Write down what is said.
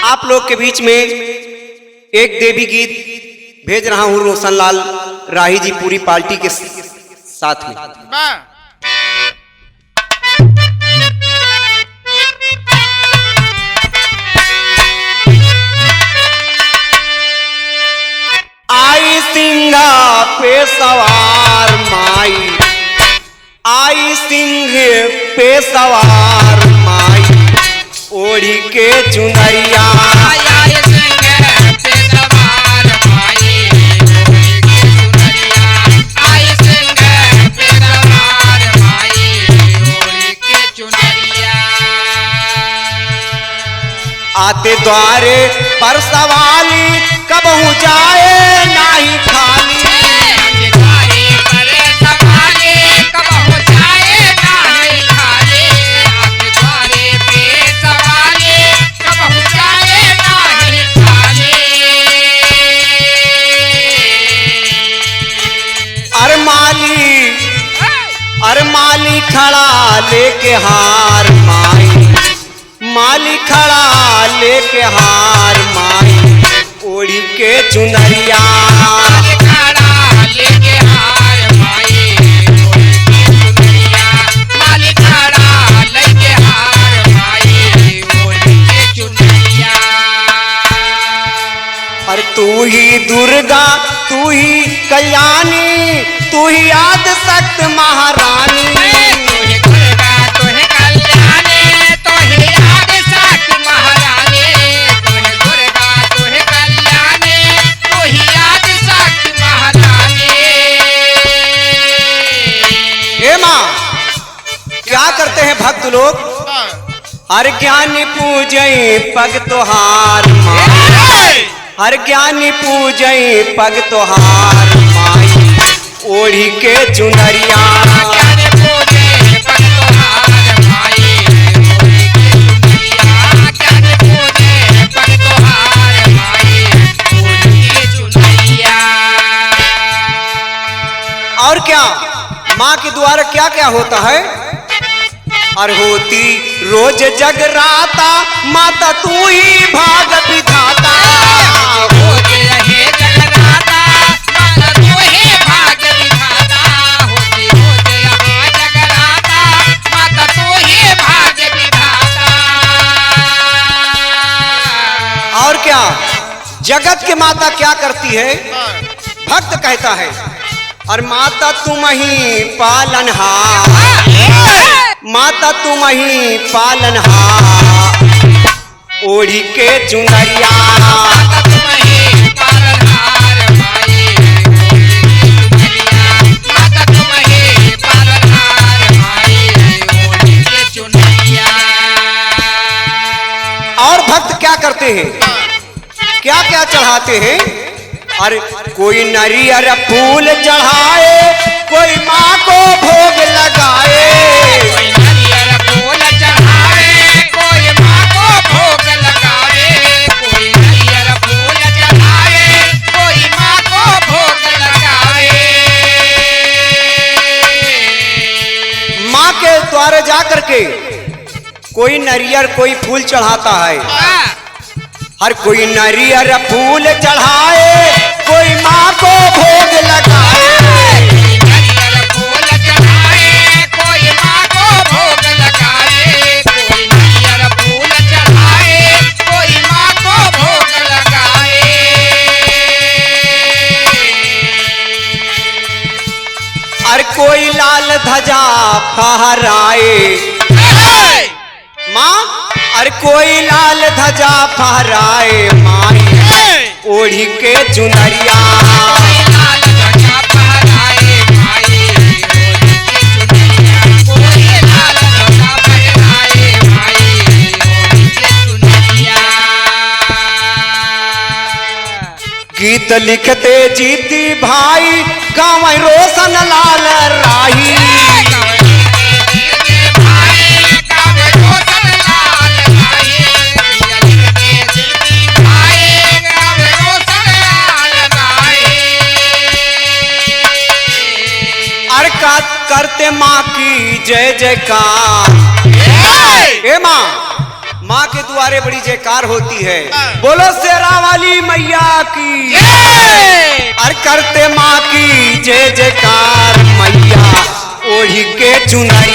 आप लोग के बीच में एक देवी गीत भेज रहा हूं रोशनलाल राही जी पूरी पार्टी के साथ में। आई सिंघा पे सवार माई, आई सिंह पे सवार माई, ओढ़ी के चुनरिया। आई सिंह पे सवार माई, ओढ़ी के चुनरिया। आई सिंह पे सवार माई, ओढ़ी के चुनरिया। आते द्वारे पर सवाली कबहू जाए नाही खाली। आते द्वारे पर सवाली कबहू जाए नाही खाली। आते द्वारे पे सवाली कबहू जाए नाही खाली। अरे माली खड़ा लेके हार माई, माली खड़ा लेके हार माई, ओढ़ी के चुनरिया। माली खड़ा लेके हार माई, ओढ़ी के चुनरिया। माली खड़ा लेके हार माई, ओढ़ी के चुनरिया। अरे तू ही दुर्गा, तू ही कल्याणी, तू ही आदि शक्ति महारानी। तोहे दुर्गा तोहे कल्याणी, तोहे आदि शक्ति महारानी। तोहे दुर्गा तोहे कल्याणी, तोहे आदि शक्ति महारानी। हे माँ, क्या करते हैं भक्त लोग? हर ज्ञानी पूजई पग तोहार माई, हर ज्ञानी पूजई पग तोहार माई, ओढ़ी के चुनरिया। ज्ञानी पूजे पग तोहार माई, ओढ़ी के चुनरिया। ज्ञानी पूजे पग तोहार माई, ओढ़ी के चुनरिया। और क्या माँ के द्वारा क्या क्या होता है? और होती रोज जगराता माता तू ही भाग विधाता। होते रहे जगराता माता तू ही भाग विधाता। होते रहे जगराता माता तू ही भाग विधाता। और क्या जगत के माता क्या करती है? भक्त कहता है और माता तुम ही पालनहार, माता तुम ही पालनहार, ओढ़ी के चुनरिया। माता तुम ही पालनहार माई, ओढ़ी के चुनरिया। माता तुम ही पालनहार माई, ओढ़ी के चुनरिया। और भक्त क्या करते हैं? क्या क्या चढ़ाते हैं? अरे कोई नरियर फूल चढ़ाए, कोई माँ को भोग लगाए। कोई नारियल फूल चढ़ावे, कोई माँ को भोग लगावे। कोई नारियल फूल चढ़ावे, कोई माँ को भोग लगावे। माँ के द्वारे जा करके कोई नरियर कोई फूल चढ़ाता है। हर कोई नरियर फूल चढ़ाए, कोई माँ को भोग लगाए। कोई नारियल फूल चढ़ावे, कोई माँ को भोग लगावे। कोई नारियल फूल चढ़ावे, कोई माँ को भोग लगावे। और कोई लाल ध्वजा फहराए माँ, और कोई लाल ध्वजा फहराए माई, ओढ़ी के चुनरिया। कोई लाल ध्वजा फहराए माई, ओढ़ी के चुनरिया। कोई लाल ध्वजा फहराए माई, ओढ़ी के चुनरिया। गीत लिखते जीती भाई गाँव रोशन लाल राही। करते माँ की जय जयकार। हे माँ, माँ के द्वारे बड़ी जयकार होती है। हाँ। बोलो शेरा वाली मैया की जय। और करते माँ की जय जयकार मैया ओढ़ी के चुनरी